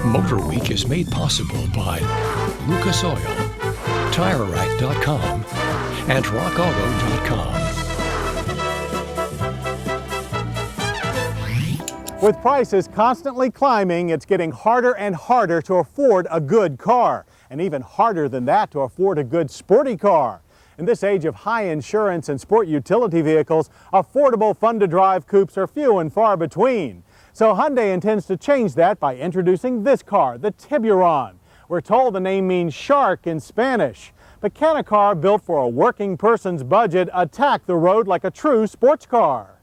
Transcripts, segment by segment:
MotorWeek is made possible by Lucas Oil, TireRack.com, and RockAuto.com. With prices constantly climbing, it's getting harder and harder to afford a good car, and even harder than that to afford a good sporty car. In this age of high insurance and sport utility vehicles, affordable, fun-to-drive coupes are few and far between. So Hyundai intends to change that by introducing this car, the Tiburon. We're told the name means shark in Spanish. But can a car built for a working person's budget attack the road like a true sports car?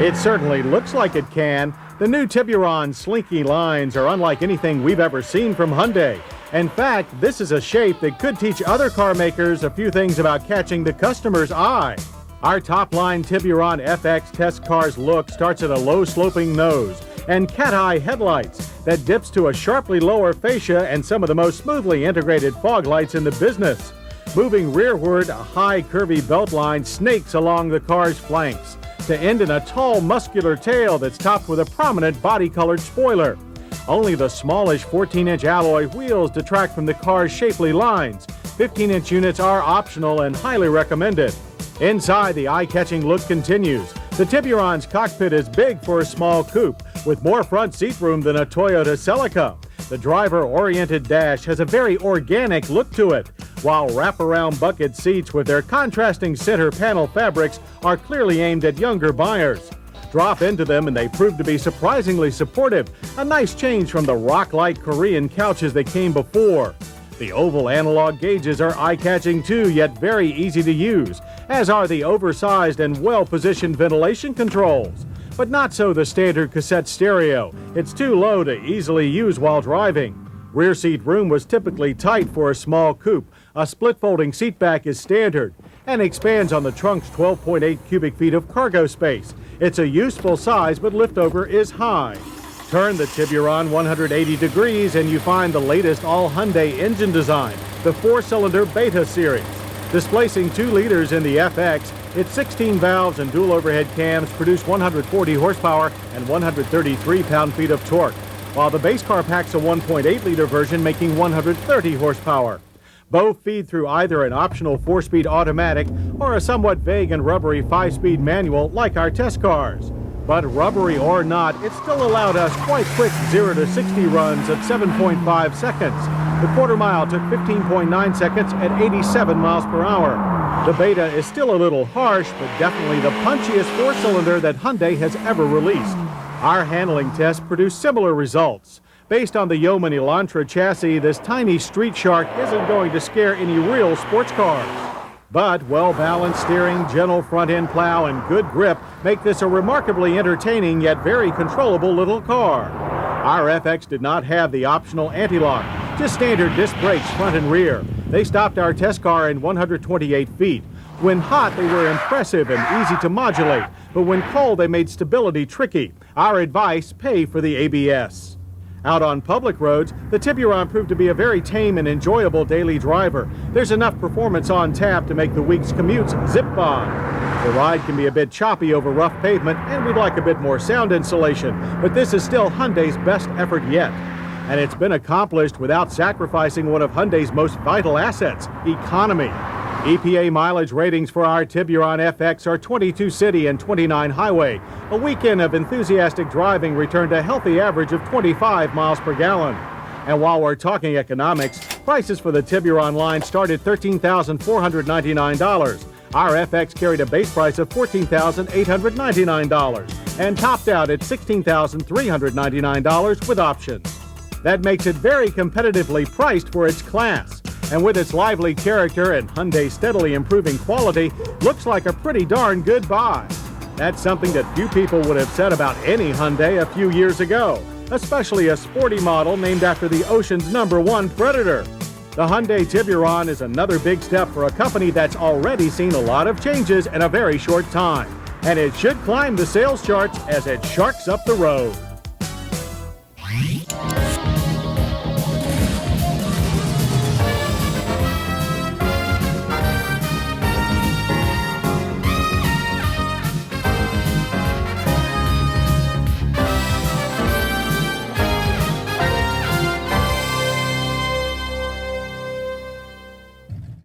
It certainly looks like it can. The new Tiburon's slinky lines are unlike anything we've ever seen from Hyundai. In fact, this is a shape that could teach other car makers a few things about catching the customer's eye. Our top-line Tiburon FX test car's look starts at a low-sloping nose and cat-eye headlights that dips to a sharply lower fascia and some of the most smoothly integrated fog lights in the business. Moving rearward, a high, curvy belt line snakes along the car's flanks to end in a tall, muscular tail that's topped with a prominent body-colored spoiler. Only the smallish 14-inch alloy wheels detract from the car's shapely lines. 15-inch units are optional and highly recommended. Inside, the eye-catching look continues. The Tiburon's cockpit is big for a small coupe, with more front seat room than a Toyota Celica. The driver-oriented dash has a very organic look to it, while wraparound bucket seats with their contrasting center panel fabrics are clearly aimed at younger buyers. Drop into them and they prove to be surprisingly supportive, a nice change from the rock-like Korean couches that came before. The oval analog gauges are eye-catching too, yet very easy to use, as are the oversized and well-positioned ventilation controls. But not so the standard cassette stereo. It's too low to easily use while driving. Rear seat room was typically tight for a small coupe. A split-folding seat back is standard and expands on the trunk's 12.8 cubic feet of cargo space. It's a useful size, but liftover is high. Turn the Tiburon 180 degrees and you find the latest all-Hyundai engine design, the 4-cylinder Beta series. Displacing 2 liters in the FX, its 16 valves and dual overhead cams produce 140 horsepower and 133 pound-feet of torque, while the base car packs a 1.8-liter version making 130 horsepower. Both feed through either an optional 4-speed automatic or a somewhat vague and rubbery 5-speed manual like our test cars. But rubbery or not, it still allowed us quite quick 0 to 60 runs at 7.5 seconds. The quarter mile took 15.9 seconds at 87 miles per hour. The Beta is still a little harsh, but definitely the punchiest 4-cylinder that Hyundai has ever released. Our handling tests produced similar results. Based on the Yeoman Elantra chassis, this tiny street shark isn't going to scare any real sports cars. But well-balanced steering, gentle front-end plow, and good grip make this a remarkably entertaining yet very controllable little car. Our FX did not have the optional anti-lock, just standard disc brakes front and rear. They stopped our test car in 128 feet. When hot, they were impressive and easy to modulate, but when cold, they made stability tricky. Our advice, pay for the ABS. Out on public roads, the Tiburon proved to be a very tame and enjoyable daily driver. There's enough performance on tap to make the week's commutes zip by. The ride can be a bit choppy over rough pavement, and we'd like a bit more sound insulation, but this is still Hyundai's best effort yet. And it's been accomplished without sacrificing one of Hyundai's most vital assets, economy. EPA mileage ratings for our Tiburon FX are 22 city and 29 highway. A weekend of enthusiastic driving returned a healthy average of 25 miles per gallon. And while we're talking economics, prices for the Tiburon line start at $13,499. Our FX carried a base price of $14,899 and topped out at $16,399 with options. That makes it very competitively priced for its class. And with its lively character and Hyundai's steadily improving quality, looks like a pretty darn good buy. That's something that few people would have said about any Hyundai a few years ago, especially a sporty model named after the ocean's #1 predator. The Hyundai Tiburon is another big step for a company that's already seen a lot of changes in a very short time. And it should climb the sales charts as it sharks up the road.